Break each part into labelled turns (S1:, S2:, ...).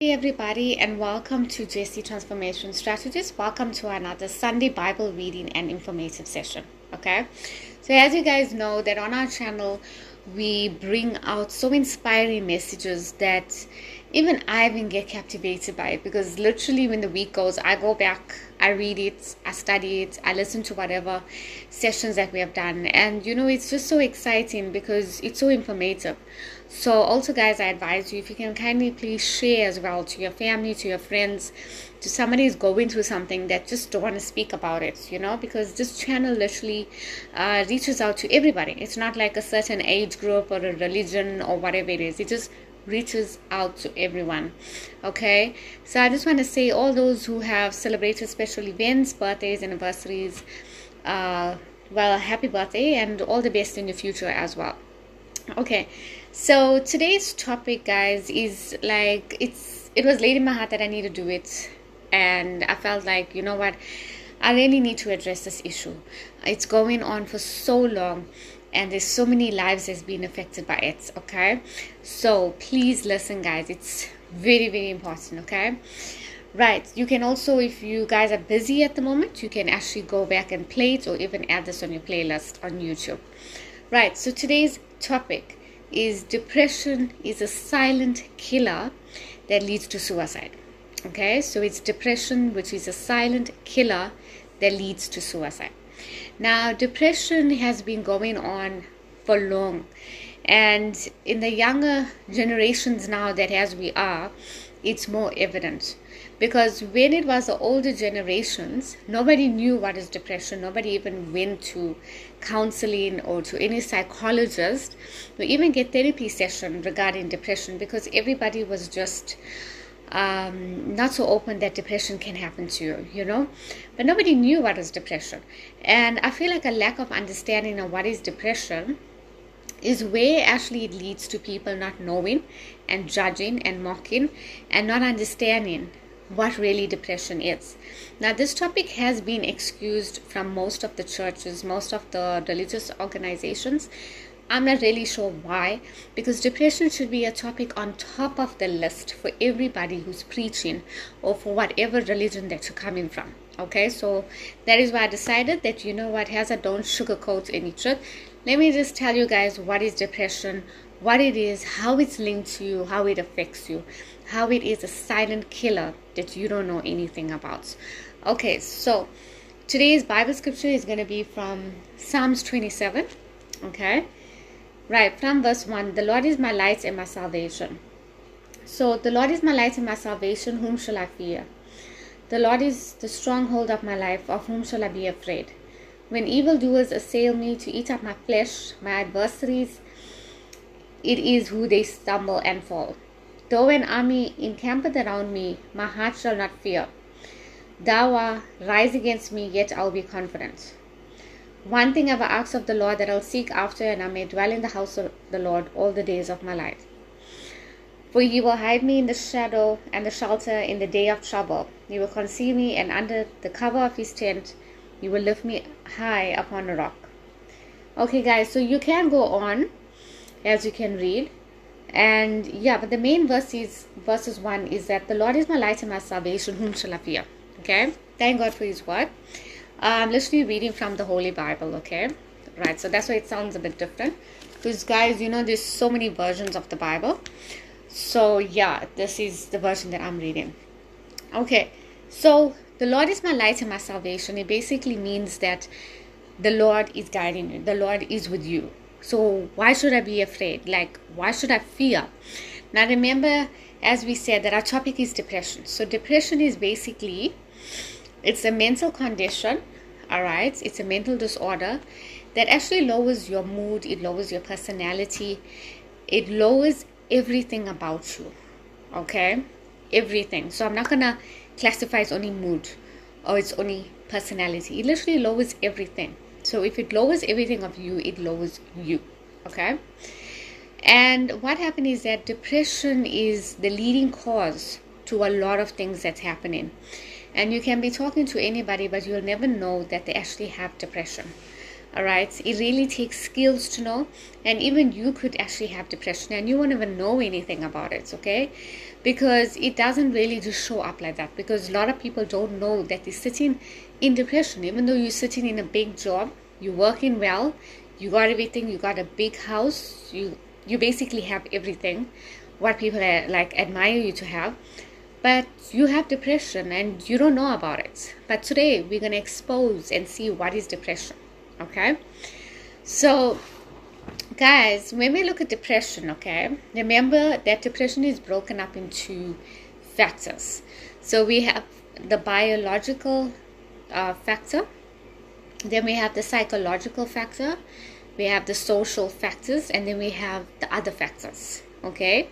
S1: Hey everybody, and welcome to JC Transformation Strategies. Welcome to another Sunday Bible reading and informative session. Okay, so as you guys know that on our channel we bring out so inspiring messages that even I even get captivated by it, because literally when the week goes, I go back, I read it, I study it, I listen to whatever sessions that we have done, and it's just so exciting because it's so informative. So also guys, I advise you, if you can kindly please share as well to your family, to your friends, to somebody who's going through something that just don't want to speak about it, because this channel literally reaches out to everybody. It's not like a certain age group or a religion or whatever it is. It just reaches out to everyone. Okay, so I just want to say, all those who have celebrated special events, birthdays, anniversaries, well, happy birthday and all the best in the future as well. Okay, so today's topic, guys, is like, it was laid in my heart that I need to do it, and I felt like, you know what, I really need to address this issue. It's going on for so long, and there's so many lives that's been affected by it. Okay, so please listen, guys. It's very, very important. Okay, right. You can also, if you guys are busy at the moment, you can actually go back and play it, or even add this on your playlist on YouTube. Right, so today's topic is depression is a silent killer that leads to suicide. Okay, so it's depression, which is a silent killer that leads to suicide. Now, depression has been going on for long, and in the younger generations now, that as we are, it's more evident. Because when it was the older generations, nobody knew what is depression. Nobody even went to counseling or to any psychologist or even get therapy session regarding depression, because everybody was just not so open that depression can happen to you, but nobody knew what is depression. And I feel like a lack of understanding of what is depression is where actually it leads to people not knowing and judging and mocking and not understanding what really depression is. Now, this topic has been excused from most of the churches, most of the religious organizations. I'm not really sure why, because depression should be a topic on top of the list for everybody who's preaching or for whatever religion that you're coming from. Okay, so that is why I decided that, as I don't sugarcoat any truth, let me just tell you guys what is depression, what it is, how it's linked to you, how it affects you, how it is a silent killer that you don't know anything about. Okay, so today's Bible scripture is going to be from Psalms 27. Okay, right, from verse 1. The Lord is my light and my salvation. So the Lord is my light and my salvation, whom shall I fear? The Lord is the stronghold of my life, of whom shall I be afraid? When evildoers assail me to eat up my flesh, my adversaries, it is who they stumble and fall. Though an army encampeth around me, my heart shall not fear. Thou rise against me, yet I'll be confident. One thing I've asked of the Lord, that I'll seek after, and I may dwell in the house of the Lord all the days of my life. For he will hide me in the shadow and the shelter in the day of trouble. He will conceal me, and under the cover of his tent he will lift me high upon a rock. Okay, guys, so you can go on as you can read. And yeah, but the main verses 1 is that the Lord is my light and my salvation, whom shall I fear? Okay, thank God for his word. I'm literally reading from the Holy Bible. Okay, right, so that's why it sounds a bit different, because guys, there's so many versions of the Bible. So yeah, this is the version that I'm reading. Okay, so the Lord is my light and my salvation. It basically means that the Lord is guiding you, the Lord is with you. So why should I be afraid? Like, why should I fear? Now remember, as we said, that our topic is depression. So depression is basically, it's a mental condition, all right? It's a mental disorder that actually lowers your mood, it lowers your personality, it lowers everything about you, okay? Everything. So I'm not going to classify it's only mood or it's only personality. It literally lowers everything. So if it lowers everything of you, it lowers you, okay? And what happened is that depression is the leading cause to a lot of things that's happening. And you can be talking to anybody, but you'll never know that they actually have depression. All right, it really takes skills to know, and even you could actually have depression and you won't even know anything about it. Okay, because it doesn't really just show up like that, because a lot of people don't know that they're sitting in depression. Even though you're sitting in a big job, you're working well, you got everything, you got a big house, you basically have everything what people like admire you to have, but you have depression and you don't know about it. But today we're going to expose and see what is depression. Okay, so guys, when we look at depression, okay, remember that depression is broken up into factors. So we have the biological factor, then we have the psychological factor, we have the social factors, and then we have the other factors. Okay,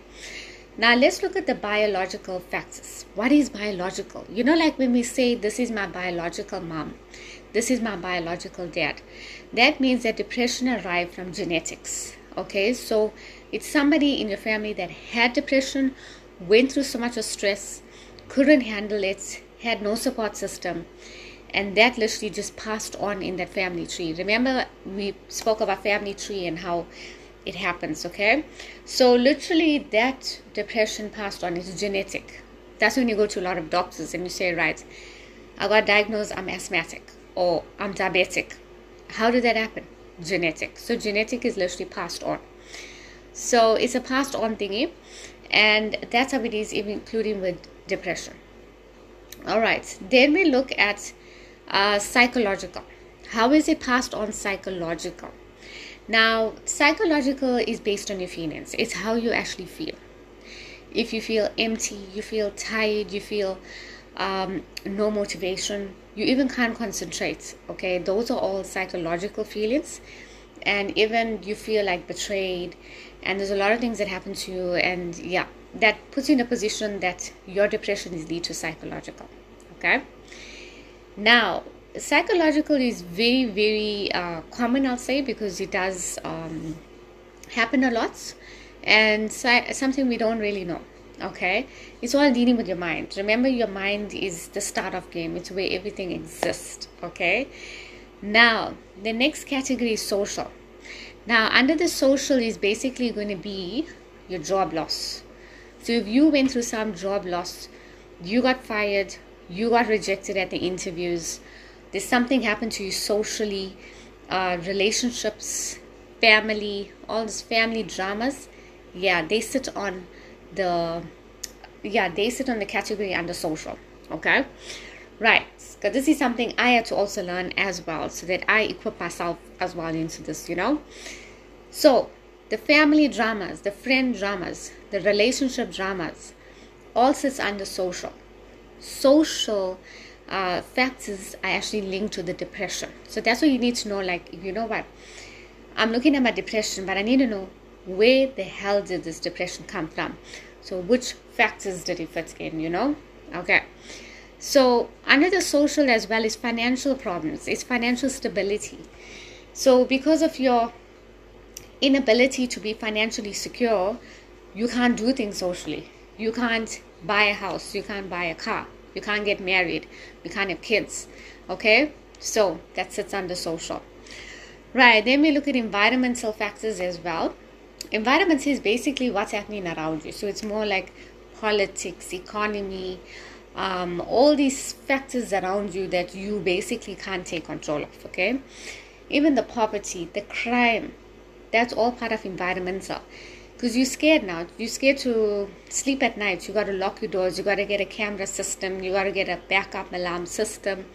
S1: now let's look at the biological factors. What is biological? You know, like when we say this is my biological mom, this is my biological dad, that means that depression arrived from genetics. Okay, so it's somebody in your family that had depression, went through so much of stress, couldn't handle it, had no support system, and that literally just passed on in that family tree. Remember, we spoke about family tree and how it happens. Okay, so literally that depression passed on is genetic. That's when you go to a lot of doctors and you say, right, I got diagnosed, I'm asthmatic or I'm diabetic. How did that happen? Genetic. So genetic is literally passed on. So it's a passed on thingy, and that's how it is, even including with depression. All right, then we look at psychological. How is it passed on psychological? Now, psychological is based on your feelings. It's how you actually feel. If you feel empty, you feel tired, you feel no motivation, you even can't concentrate. Okay, those are all psychological feelings. And even you feel like betrayed, and there's a lot of things that happen to you, and yeah, that puts you in a position that your depression is due to psychological. Okay, now psychological is very, very common, I'll say, because it does happen a lot, and something we don't really know. Okay, it's all dealing with your mind. Remember, your mind is the start of game. It's where everything exists. Okay, now the next category is social. Now under the social is basically going to be your job loss. So if you went through some job loss, you got fired, you got rejected at the interviews, there's something happened to you socially, relationships, family, all these family dramas, they sit on the category under social. Okay, right, because this is something I had to also learn as well, so that I equip myself as well into this, so the family dramas, the friend dramas, the relationship dramas, all sits under social factors are actually linked to the depression. So that's what you need to know. Like, you know what, I'm looking at my depression, but I need to know where the hell did this depression come from. So which factors did it fit in, Okay, so under the social as well is financial problems, it's financial stability. So because of your inability to be financially secure, you can't do things socially. You can't buy a house, you can't buy a car, you can't get married, you can't have kids. Okay, so that sits under social. Right, then we look at environmental factors as well. Environment is basically what's happening around you. So it's more like politics, economy, all these factors around you that you basically can't take control of. Okay, even the poverty, the crime, that's all part of environmental. Because you're scared now. You're scared to sleep at night. You got to lock your doors. You got to get a camera system. You got to get a backup alarm system.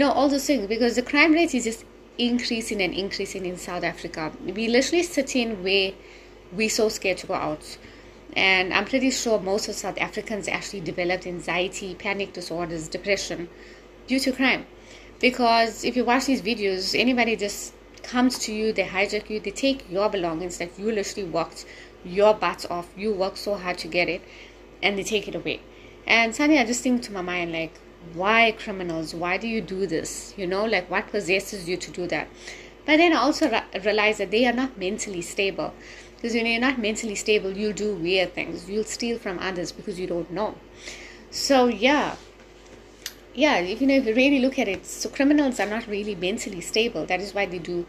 S1: All those things. Because the crime rate is just increasing and increasing in South Africa. We literally sitting where we're so scared to go out. And I'm pretty sure most of South Africans actually developed anxiety, panic disorders, depression due to crime. Because if you watch these videos, anybody just comes to you, they hijack you, they take your belongings that you literally worked your butt off, you worked so hard to get it, and they take it away. And suddenly I just think to my mind, like, why criminals? Why do you do this? Like, what possesses you to do that? But then I also realize that they are not mentally stable. Because when you're not mentally stable, you'll do weird things. You'll steal from others because you don't know. So if you really look at it, so criminals are not really mentally stable. That is why they do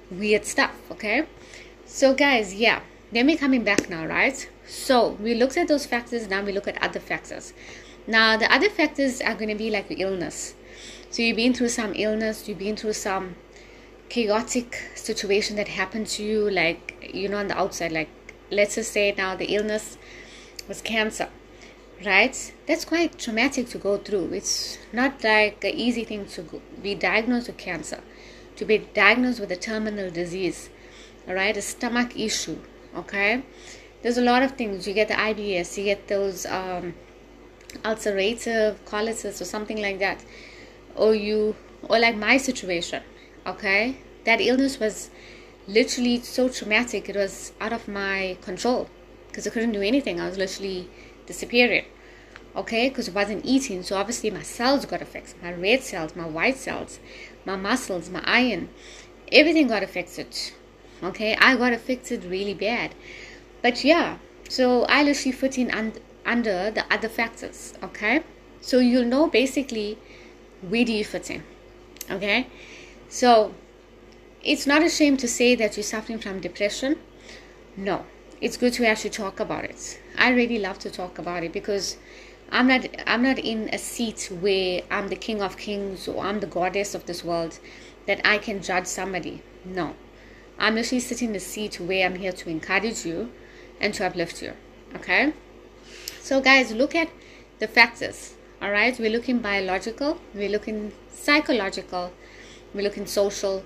S1: weird stuff. Okay, so guys, Then we're coming back now, right? So we looked at those factors. Now we look at other factors. Now the other factors are going to be like your illness. So you've been through some illness, you've been through some chaotic situation that happened to you, like, you know, on the outside. Like, let's just say now the illness was cancer, right? That's quite traumatic to go through. It's not like an easy thing to be diagnosed with cancer, to be diagnosed with a terminal disease, all right, a stomach issue, okay? There's a lot of things. You get the IBS, you get those ulcerative colitis or something like that, or like my situation, okay? That illness was literally so traumatic. It was out of my control because I couldn't do anything. I was literally disappearing, okay, because I wasn't eating. So obviously my cells got affected, my red cells, my white cells, my muscles, my iron, everything got affected, okay? I got affected really bad. But yeah, so I literally fit in under the other factors, okay? So you'll know basically where do you fit in, okay? So it's not a shame to say that you're suffering from depression. No, it's good to actually talk about it. I really love to talk about it because I'm not in a seat where I'm the king of kings or I'm the goddess of this world that I can judge somebody. No, I'm actually sitting in a seat where I'm here to encourage you and to uplift you, okay? So guys, look at the factors, all right? We're looking biological, we're looking psychological, we're looking social.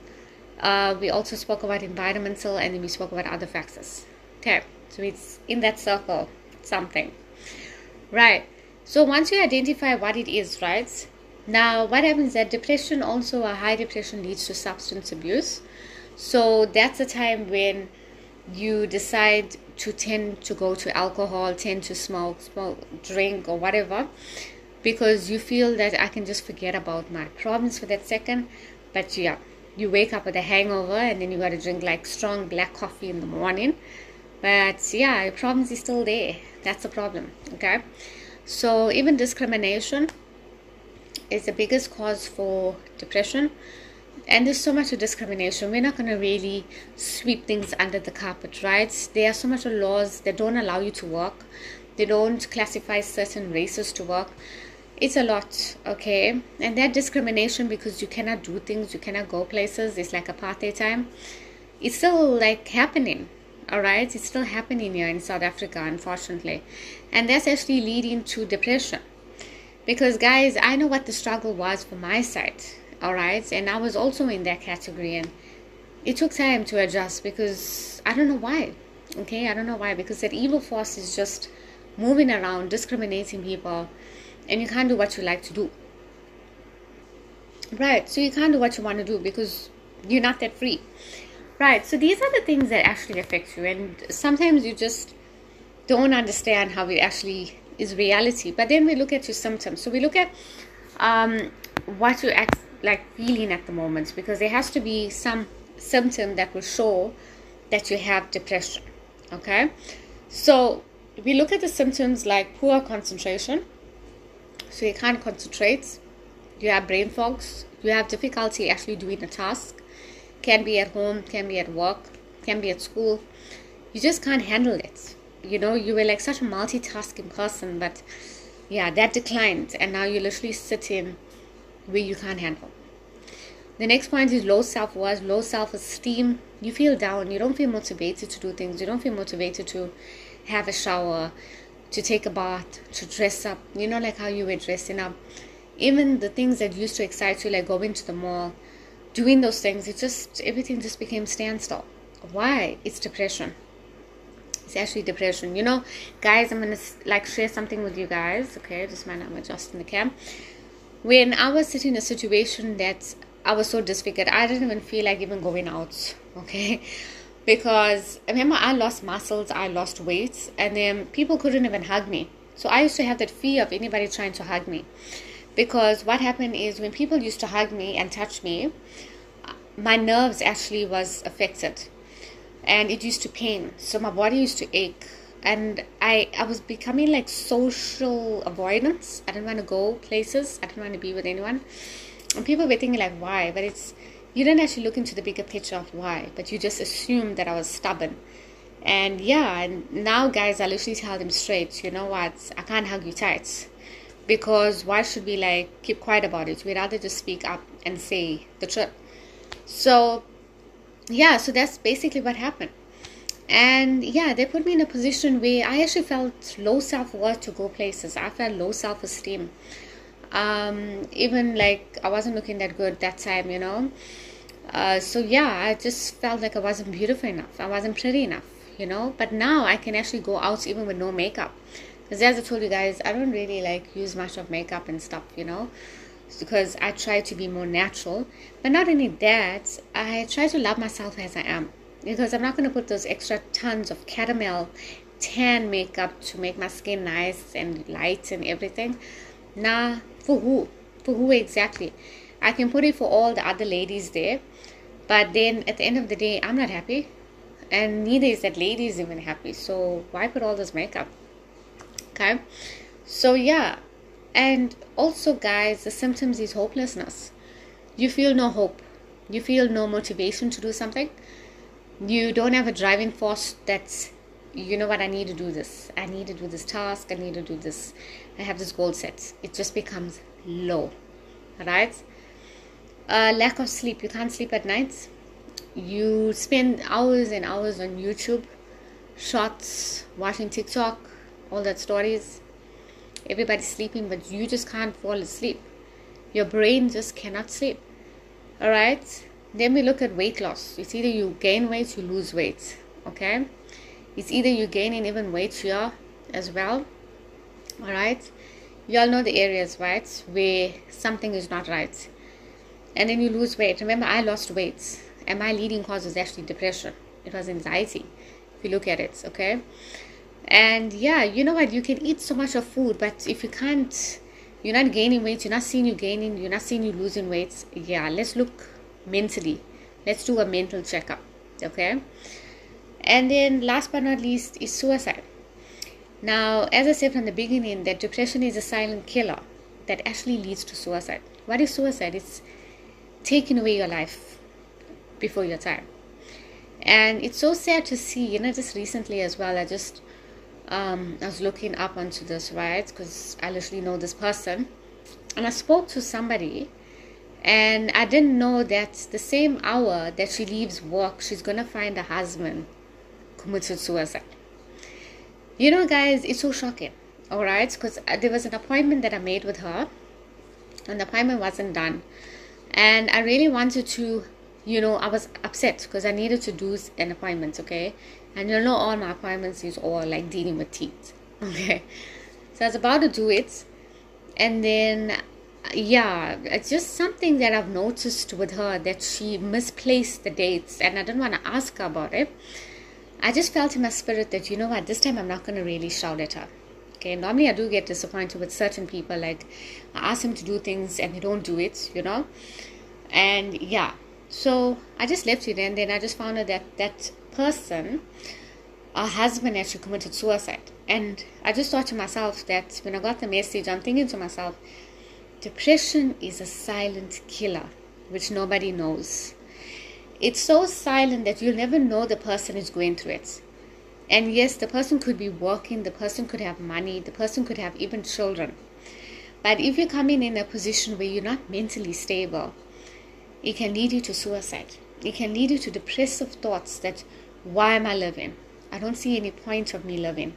S1: We also spoke about environmental, and then we spoke about other factors. Okay, so it's in that circle, something. Right, so once you identify what it is, right? Now, what happens is that depression, also a high depression, leads to substance abuse. So that's a time when you decide to tend to go to alcohol, tend to smoke, drink, or whatever, because you feel that I can just forget about my problems for that second. But yeah, you wake up with a hangover and then you got to drink like strong black coffee in the morning. But yeah, your problems is still there. That's the problem, okay? So even discrimination is the biggest cause for depression. And there's so much of discrimination. We're not going to really sweep things under the carpet, right? There are so much of laws that don't allow you to work. They don't classify certain races to work. It's a lot, okay? And that discrimination, because you cannot do things, you cannot go places, it's like apartheid time. It's still like happening, all right? It's still happening here in South Africa, unfortunately. And that's actually leading to depression. Because guys, I know what the struggle was for my side, all right? And I was also in that category, and it took time to adjust because I don't know why, okay? I don't know why, because that evil force is just moving around, discriminating people, and you can't do what you like to do, right? So you can't do what you want to do because you're not that free, right? So these are the things that actually affect you, and sometimes you just don't understand how it actually is reality. But then we look at your symptoms. So we look at what you like feeling at the moment, because there has to be some symptom that will show that you have depression, okay? So we look at the symptoms like poor concentration. So you can't concentrate, you have brain fogs, you have difficulty actually doing a task, can be at home, can be at work, can be at school. You just can't handle it. You know, you were like such a multitasking person, but yeah, that declined, and now you're literally sitting where you can't handle. The next point is low self-worth, low self-esteem. You feel down, you don't feel motivated to do things, you don't feel motivated to have a shower, to take a bath, to dress up, you know, like how you were dressing up. Even the things that used to excite you, like going to the mall, doing those things, everything just became standstill. Why? It's depression. It's actually depression. You know, guys, I'm going to like share something with you guys, okay? Just mind I'm adjusting the cam. When I was sitting in a situation that I was so disfigured, I didn't even feel like even going out, okay? Because I remember I lost muscles, I lost weight, and then people couldn't even hug me. So I used to have that fear of anybody trying to hug me. Because what happened is when people used to hug me and touch me, my nerves actually was affected. And it used to pain. So my body used to ache. And I was becoming like social avoidance. I didn't want to go places. I didn't want to be with anyone. And people were thinking like, why? But you didn't actually look into the bigger picture of why, but you just assumed that I was stubborn And yeah, and now guys, I literally tell them straight, you know what, I can't hug you tight, because why should we like keep quiet about it? We'd rather just speak up and say the truth. So yeah, so that's basically what happened. And yeah, they put me in a position where I actually felt low self-worth to go places. I felt low self-esteem. Even like I wasn't looking that good that time, you know. So yeah, I just felt like I wasn't beautiful enough. I wasn't pretty enough, you know. But now I can actually go out even with no makeup. Because as I told you guys, I don't really like use much of makeup and stuff, you know. Because I try to be more natural. But not only that, I try to love myself as I am. Because I'm not going to put those extra tons of caramel tan makeup to make my skin nice and light and everything. Nah, for who? For who exactly? I can put it for all the other ladies there, but then at the end of the day, I'm not happy, and neither is that lady is even happy. So why put all this makeup? Okay, so yeah, and also guys, the symptoms is hopelessness. You feel no hope. You feel no motivation to do something. You don't have a driving force that's, you know what, I need to do this. I need to do this task. I need to do this. I have this goal set. It just becomes low, right? Lack of sleep. You can't sleep at night. You spend hours and hours on YouTube, shorts, watching TikTok, all that stories. Everybody's sleeping, but you just can't fall asleep. Your brain just cannot sleep. All right? Then we look at weight loss. It's either you gain weight, you lose weight. Okay? It's either you gain and even weight here as well. All right? You all know the areas, right, where something is not right. And then you lose weight. Remember, I lost weight. And my leading cause was actually depression. It was anxiety, if you look at it, okay? And yeah, you know what? You can eat so much of food, but if you can't, you're not gaining weight, you're not seeing you gaining, you're not seeing you losing weight. Yeah, let's look mentally. Let's do a mental checkup, okay? And then last but not least is suicide. Now, as I said from the beginning, that depression is a silent killer that actually leads to suicide. What is suicide? It's taking away your life before your time. And it's so sad to see, you know, just recently as well, I was looking up onto this, right? Because I literally know this person. And I spoke to somebody, and I didn't know that the same hour that she leaves work, she's going to find a husband committed suicide. You know, guys, it's so shocking, all right? Because there was an appointment that I made with her, and the appointment wasn't done. And I really wanted to, you know, I was upset because I needed to do an appointment, okay? And you know, all my appointments is all like dealing with teeth, okay? So I was about to do it, and then yeah, it's just something that I've noticed with her, that she misplaced the dates, and I didn't want to ask her about it. I just felt in my spirit that, you know what, this time I'm not going to really shout at her. Okay, normally I do get disappointed with certain people, like I ask them to do things and they don't do it, you know. And yeah, so I just left it, and then I just found out that that person, her husband, actually committed suicide. And I just thought to myself that when I got the message, I'm thinking to myself, depression is a silent killer, which nobody knows. It's so silent that you'll never know the person is going through it. And yes, the person could be working, the person could have money, the person could have even children. But if you're coming in a position where you're not mentally stable, it can lead you to suicide. It can lead you to depressive thoughts that, why am I living? I don't see any point of me living.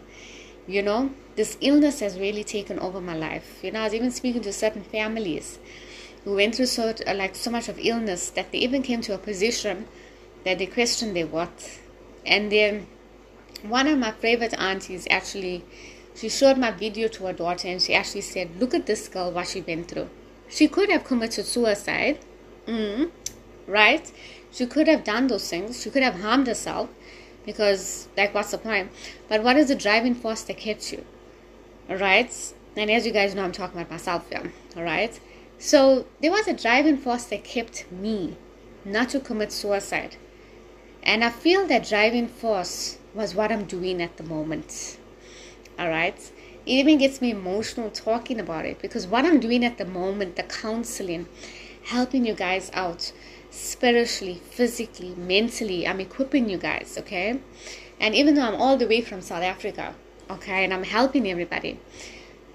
S1: You know, this illness has really taken over my life. You know, I was even speaking to certain families who went through so much of illness that they even came to a position that they questioned their worth. And then one of my favorite aunties actually, she showed my video to her daughter, and she actually said, look at this girl, what she went through. She could have committed suicide, right? She could have done those things. She could have harmed herself, because like, what's the point? But what is the driving force that kept you? All right? And as you guys know, I'm talking about myself here. All right? So there was a driving force that kept me not to commit suicide. And I feel that driving force was what I'm doing at the moment. All right? It even gets me emotional talking about it, because what I'm doing at the moment, the counseling, helping you guys out spiritually, physically, mentally, I'm equipping you guys, okay? And even though I'm all the way from South Africa, okay, and I'm helping everybody,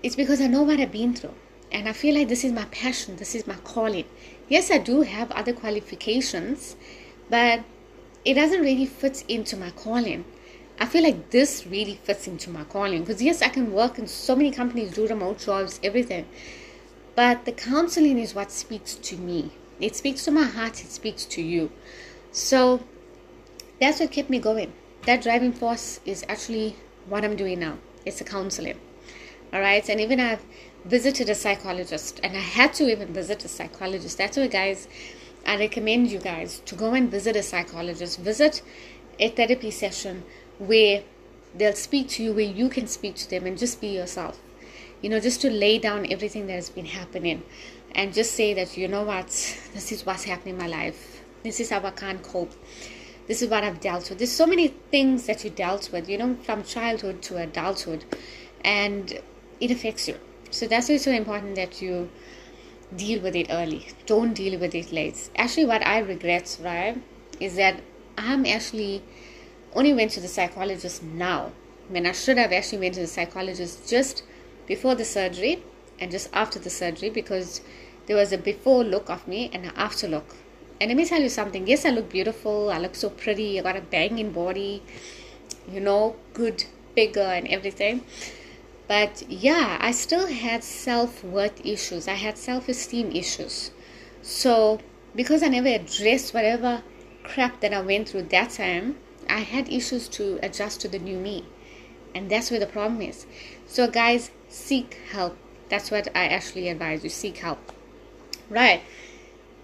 S1: it's because I know what I've been through. And I feel like this is my passion, this is my calling. Yes, I do have other qualifications, but it doesn't really fit into my calling. I feel like this really fits into my calling. Because yes, I can work in so many companies, do remote jobs, everything. But the counseling is what speaks to me. It speaks to my heart, it speaks to you. So that's what kept me going. That driving force is actually what I'm doing now. It's the counseling. All right. And even I've visited a psychologist, and I had to even visit a psychologist. That's why, guys, I recommend you guys to go and visit a psychologist. Visit a therapy session where they'll speak to you, where you can speak to them and just be yourself. You know, just to lay down everything that has been happening and just say that, you know what, this is what's happening in my life. This is how I can't cope. This is what I've dealt with. There's so many things that you dealt with, you know, from childhood to adulthood, and it affects you. So that's why it's so important that you deal with it early. Don't deal with it late. Actually, what I regret, right, is that I'm actually only went to the psychologist now, when I should have actually went to the psychologist just before the surgery and just after the surgery, because there was a before look of me and an after look. And let me tell you something. Yes, I look beautiful. I look so pretty. I got a banging body, you know, good figure and everything. But yeah, I still had self-worth issues. I had self-esteem issues. So because I never addressed whatever crap that I went through that time, I had issues to adjust to the new me. And that's where the problem is. So guys, seek help. That's what I actually advise you. Seek help. Right.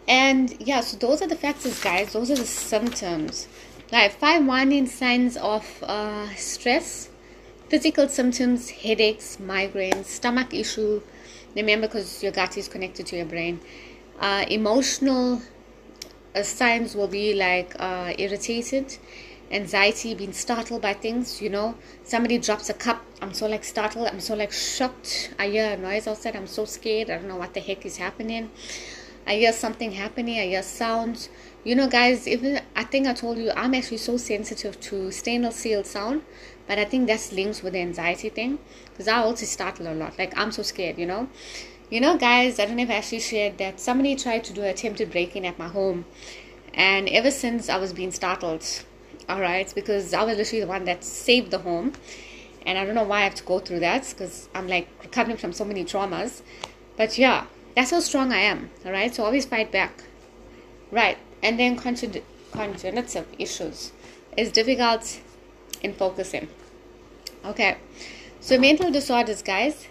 S1: And yeah, so those are the factors, guys. Those are the symptoms. Like 5 warning signs of stress. Physical symptoms: headaches, migraines, stomach issue. Remember, because your gut is connected to your brain. Emotional signs will be like irritated, anxiety, being startled by things. You know, somebody drops a cup. I'm so like startled. I'm so like shocked. I hear a noise outside. I'm so scared. I don't know what the heck is happening. I hear something happening. I hear sounds. You know, guys, even I think I told you I'm actually so sensitive to stainless steel sound, but I think that's linked with the anxiety thing, because I also startle a lot. Like, I'm so scared, you know. You know, guys, I don't know if I actually shared that somebody tried to do an attempted break-in at my home, and ever since I was being startled. All right, because I was literally the one that saved the home, and I don't know why I have to go through that, because I'm like recovering from so many traumas. But yeah, that's how strong I am. All right, so always fight back. Right. And then congenital issues is difficult in focusing. Okay, so mental disorders, guys.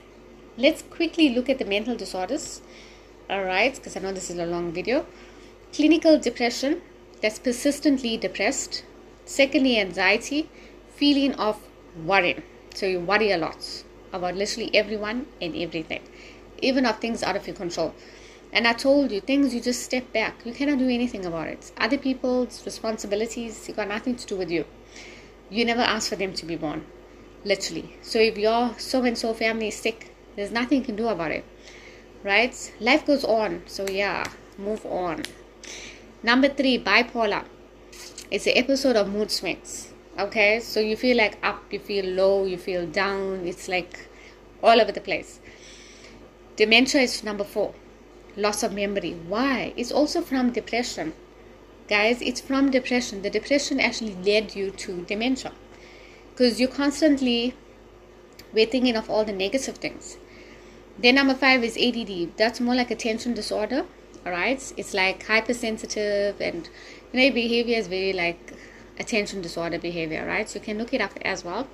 S1: Let's quickly look at the mental disorders. All right, because I know this is a long video. Clinical depression, that's persistently depressed. Secondly, anxiety, feeling of worrying. So you worry a lot about literally everyone and everything, even of things out of your control. And I told you, things you just step back. You cannot do anything about it. Other people's responsibilities, you got nothing to do with you. You never asked for them to be born, literally. So if your so-and-so family is sick, there's nothing you can do about it, right? Life goes on. So yeah, move on. Number 3, bipolar. It's an episode of mood swings. Okay, so you feel like up, you feel low, you feel down. It's like all over the place. Dementia is number 4. Loss of memory. Why? It's also from depression. Guys, it's from depression. The depression actually led you to dementia, because you constantly were thinking of all the negative things. Then number 5 is ADD. That's more like attention disorder. All right, it's like hypersensitive, and you know, your behavior is very like attention disorder behavior, right? So you can look it up as well.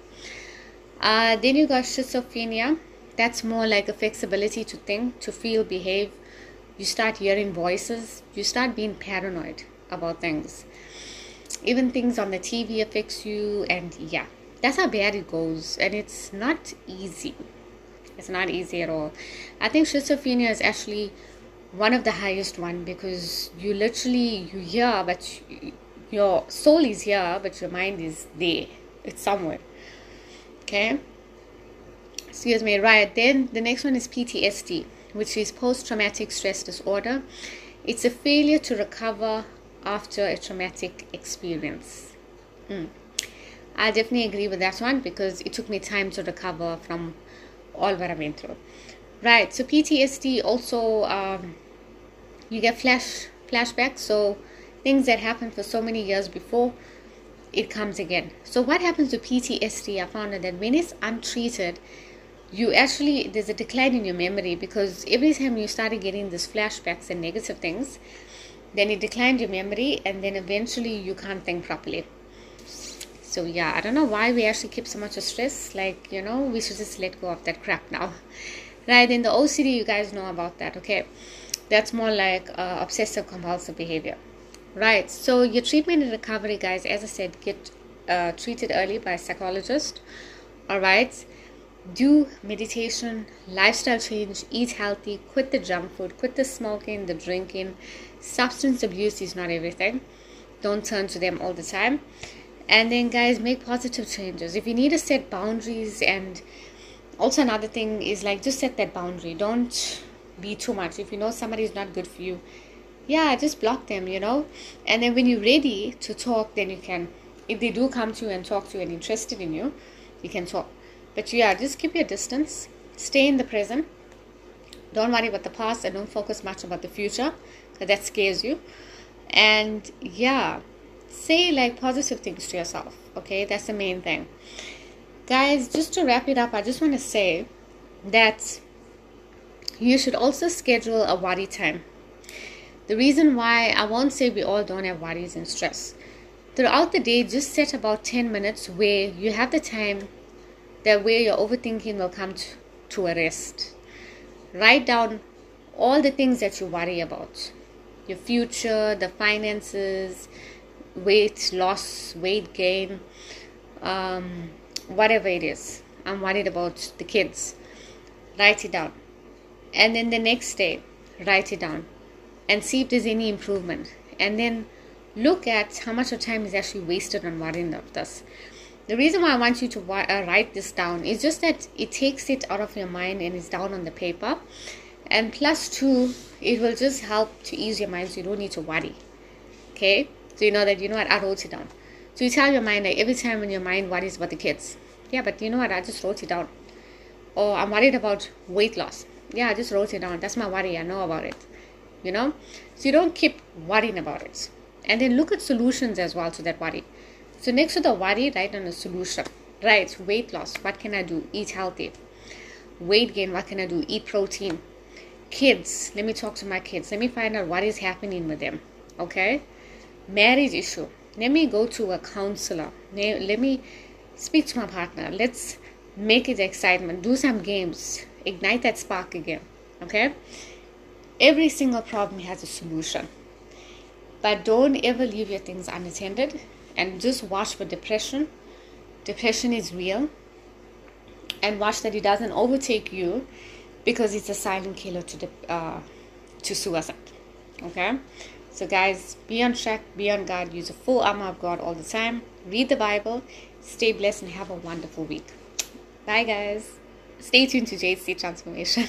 S1: Then you got schizophrenia. That's more like a flexibility to think, to feel, behave. You start hearing voices. You start being paranoid about things. Even things on the TV affects you. And yeah, that's how bad it goes. And it's not easy. It's not easy at all. I think schizophrenia is actually one of the highest one, because you literally, you hear, but your soul is here, but your mind is there. It's somewhere. Okay. Excuse me. Right. Then the next one is PTSD, which is post-traumatic stress disorder. It's a failure to recover after a traumatic experience. I definitely agree with that one because it took me time to recover from all what I went through. Right. So PTSD also, you get flashbacks. So things that happened for so many years before, it comes again. So what happens with PTSD? I found out that when it's untreated, there's a decline in your memory, because every time you started getting these flashbacks and negative things, then it declined your memory, and then eventually you can't think properly. So yeah, I don't know why we actually keep so much of stress. Like, we should just let go of that crap now. Right, in the OCD, you guys know about that, okay? That's more like obsessive compulsive behavior. Right, so your treatment and recovery, guys, as I said, get treated early by a psychologist. All right, do meditation, lifestyle change, eat healthy, quit the junk food, quit the smoking, the drinking. Substance abuse is not everything. Don't turn to them all the time. And then, guys, make positive changes. If you need to set boundaries, and also another thing is, like, just set that boundary. Don't be too much. If you know somebody is not good for you, yeah, just block them, And then when you're ready to talk, then you can, if they do come to you and talk to you and interested in you, you can talk. But yeah, just keep your distance. Stay in the present. Don't worry about the past, and don't focus much about the future, because that scares you. And yeah, say like positive things to yourself. Okay, that's the main thing. Guys, just to wrap it up, I just want to say that you should also schedule a worry time. The reason why I won't say we all don't have worries and stress. Throughout the day, just set about 10 minutes where you have the time that where your overthinking will come to a rest. Write down all the things that you worry about. Your future, the finances, weight loss, weight gain, whatever it is. I'm worried about the kids. Write it down. And then the next day, write it down. And see if there's any improvement. And then look at how much of time is actually wasted on worrying of this. The reason why I want you to write this down is just that it takes it out of your mind and it's down on the paper. And plus two, it will just help to ease your mind, so you don't need to worry. Okay? So you know what, I wrote it down. So you tell your mind, like, every time when your mind worries about the kids, yeah, but you know what, I just wrote it down. Or I'm worried about weight loss. Yeah, I just wrote it down. That's my worry. I know about it. So you don't keep worrying about it. And then look at solutions as well to that worry. So next to the worry, write down a solution. Right, weight loss, what can I do? Eat healthy. Weight gain, what can I do? Eat protein. Kids, let me talk to my kids. Let me find out what is happening with them. Okay? Marriage issue, let me go to a counselor. Let me speak to my partner. Let's make it excitement. Do some games. Ignite that spark again. Okay? Every single problem has a solution. But don't ever leave your things unattended, and just watch for depression. Depression is real. And watch that it doesn't overtake you, because it's a silent killer to suicide. Okay? So guys, be on track, be on guard, use the full armor of God all the time. Read the Bible, stay blessed, and have a wonderful week. Bye guys. Stay tuned to JC Transformation.